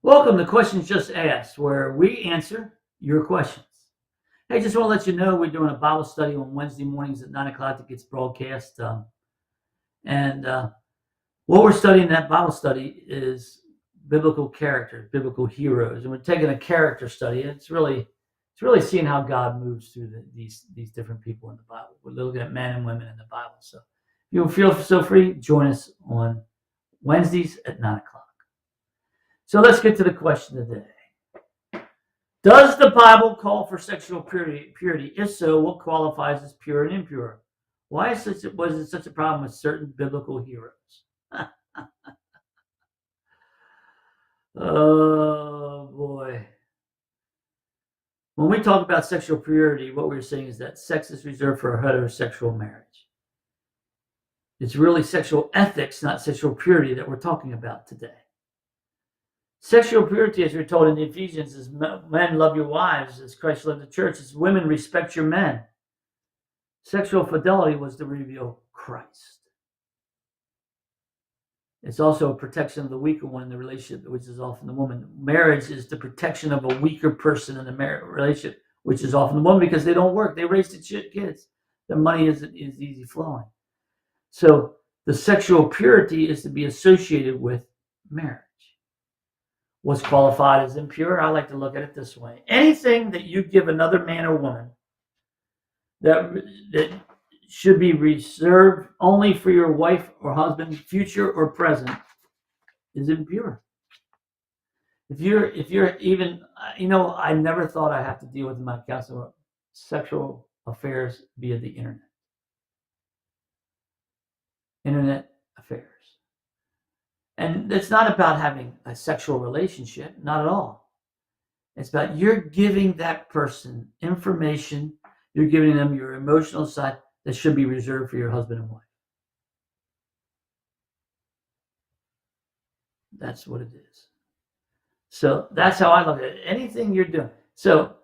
Welcome to Questions Just Asked, where we answer your questions. Hey, just want to let you know we're doing a Bible study on Wednesday mornings at 9 o'clock that gets broadcast. And what we're studying in that Bible study is biblical characters, biblical heroes. And we're taking a character study. It's really seeing how God moves through these different people in the Bible. We're looking at men and women in the Bible. So if you feel so free, join us on Wednesdays at 9 o'clock. So let's get to the question of the day. Does the Bible call for sexual purity? If so, what qualifies as pure and impure? Why was it such a problem with certain biblical heroes? Oh boy. When we talk about sexual purity, what we're saying is that sex is reserved for a heterosexual marriage. It's really sexual ethics, not sexual purity, that we're talking about today. Sexual purity, as we're told in Ephesians, is men love your wives as Christ loved the church. As women respect your men. Sexual fidelity was to reveal Christ. It's also a protection of the weaker one in the relationship, which is often the woman. Marriage is the protection of a weaker person in the relationship, which is often the woman, because they don't work. They raise the kids. Their money is easy flowing. So the sexual purity is to be associated with marriage. What's qualified as impure? I like to look at it this way. Anything that you give another man or woman that should be reserved only for your wife or husband, future or present, is impure. If you're even, I never thought I have to deal with in my counseling sexual affairs via the internet. Internet affairs. And it's not about having a sexual relationship, not at all. It's about you're giving that person information, you're giving them your emotional side that should be reserved for your husband and wife. That's what it is. So that's how I look at it. Anything you're doing. So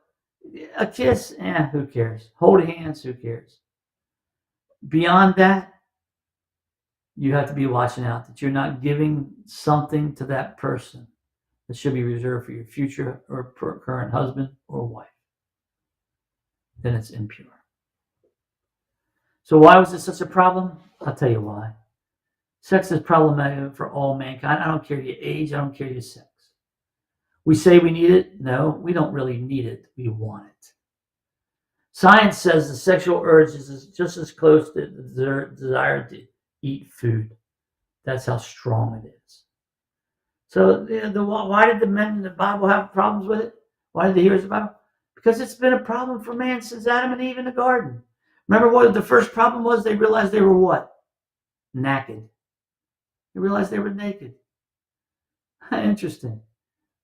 a kiss, who cares? Hold hands, who cares? Beyond that, you have to be watching out that you're not giving something to that person that should be reserved for your future or current husband or wife. Then it's impure. So why was this such a problem? I'll tell you why. Sex is problematic for all mankind. I don't care your age. I don't care your sex. We say we need it. No, we don't really need it. We want it. Science says the sexual urge is just as close to the desire to eat food. That's how strong it is. So why did the men in the Bible have problems with it? Why did the heroes of the Bible? Because it's been a problem for man since Adam and Eve in the garden. Remember what the first problem was? They realized they were what? Naked. They realized they were naked. Interesting.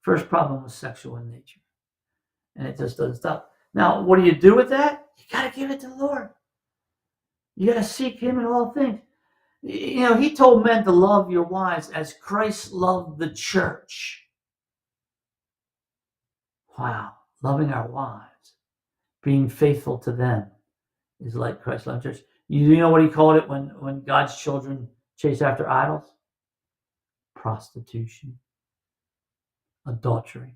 First problem was sexual in nature. And it just doesn't stop. Now, what do you do with that? You got to give it to the Lord. You got to seek Him in all things. He told men to love your wives as Christ loved the church. Wow. Loving our wives, being faithful to them is like Christ loved the church. You know what He called it when God's children chase after idols? Prostitution. Adultery.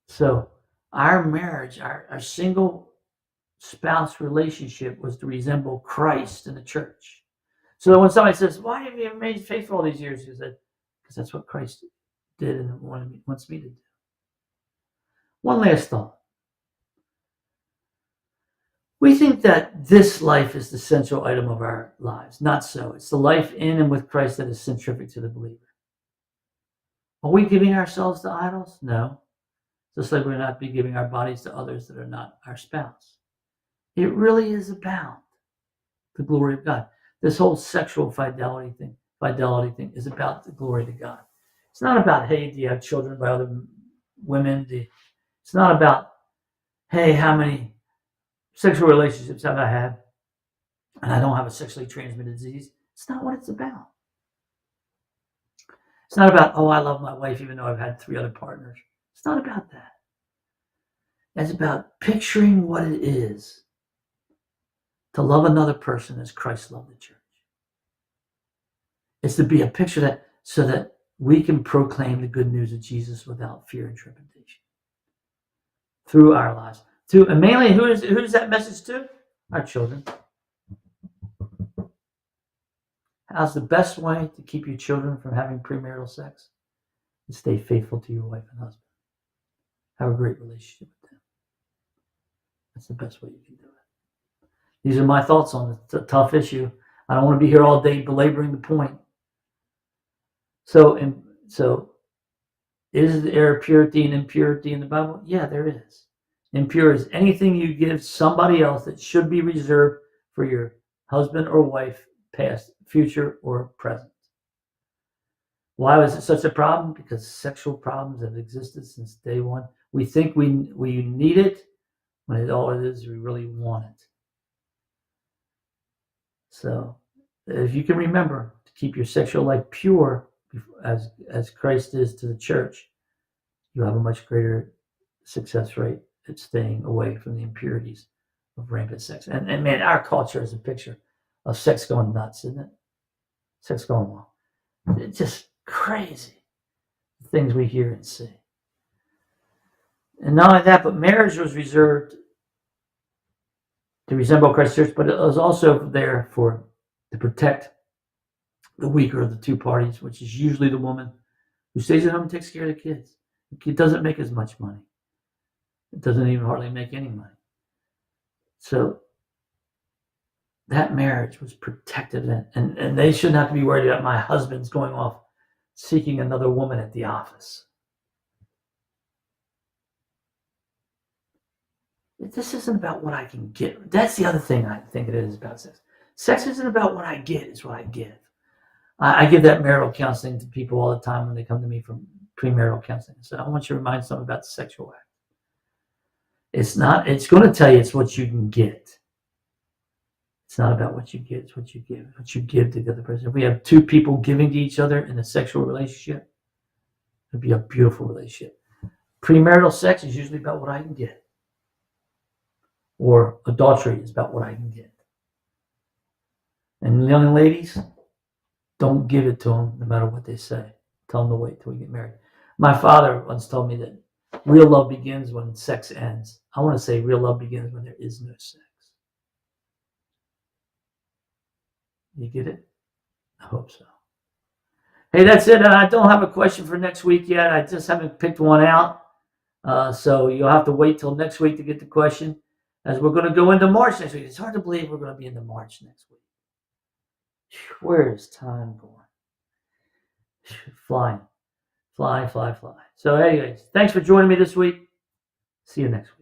So our marriage, our single spouse relationship was to resemble Christ in the church. So that when somebody says, why have you remained faithful all these years? He said, because that's what Christ did and wants me to do. One last thought. We think that this life is the central item of our lives. Not so. It's the life in and with Christ that is centrifugal to the believer. Are we giving ourselves to idols? No. Just like we're not be giving our bodies to others that are not our spouse. It really is about the glory of God. This whole sexual fidelity thing is about the glory to God. It's not about, hey, do you have children by other women? It's not about, hey, how many sexual relationships have I had? and I don't have a sexually transmitted disease. It's not what it's about. It's not about, oh, I love my wife even though I've had 3 other partners. It's not about that. It's about picturing what it is to love another person as Christ loved the church. It's to be a picture that so that we can proclaim the good news of Jesus without fear and trepidation through our lives. And mainly, who is that message to? Our children. How's the best way to keep your children from having premarital sex? And stay faithful to your wife and husband. Have a great relationship with them. That's the best way you can do it. These are my thoughts on it. It's a tough issue. I don't want to be here all day belaboring the point. So is there purity and impurity in the Bible? Yeah, there is. Impure is anything you give somebody else that should be reserved for your husband or wife, past, future, or present. Why was it such a problem? Because sexual problems have existed since day one. We think we need it, when all it is we really want it. So if you can remember to keep your sexual life pure as Christ is to the church, you'll have a much greater success rate at staying away from the impurities of rampant sex. And man, our culture is a picture of sex going nuts, isn't it? Sex going wild. It's just crazy, the things we hear and see. And not only that, but marriage was reserved to resemble Christ's church, but it was also there to protect the weaker of the two parties, which is usually the woman who stays at home and takes care of the kids. It doesn't make as much money. It doesn't even hardly make any money. So that marriage was protected, and they shouldn't have to be worried about my husband's going off seeking another woman at the office. This isn't about what I can get. That's the other thing I think it is about sex. Sex isn't about what I get, it's what I give. I give that marital counseling to people all the time when they come to me from premarital counseling. So I want you to remind them about the sexual act. It's going to tell you it's what you can get. It's not about what you get, it's what you give. What you give to the other person. If we have 2 people giving to each other in a sexual relationship, it'd be a beautiful relationship. Premarital sex is usually about what I can get. Or adultery is about what I can get. And young ladies, don't give it to them no matter what they say. Tell them to wait till we get married. My father once told me that real love begins when sex ends. I want to say real love begins when there is no sex. You get it? I hope so. Hey, that's it. I don't have a question for next week yet. I just haven't picked one out. So you'll have to wait till next week to get the question, as we're going to go into March next week. It's hard to believe we're going to be into March next week. Where is time going? Flying. Fly. So anyways, thanks for joining me this week. See you next week.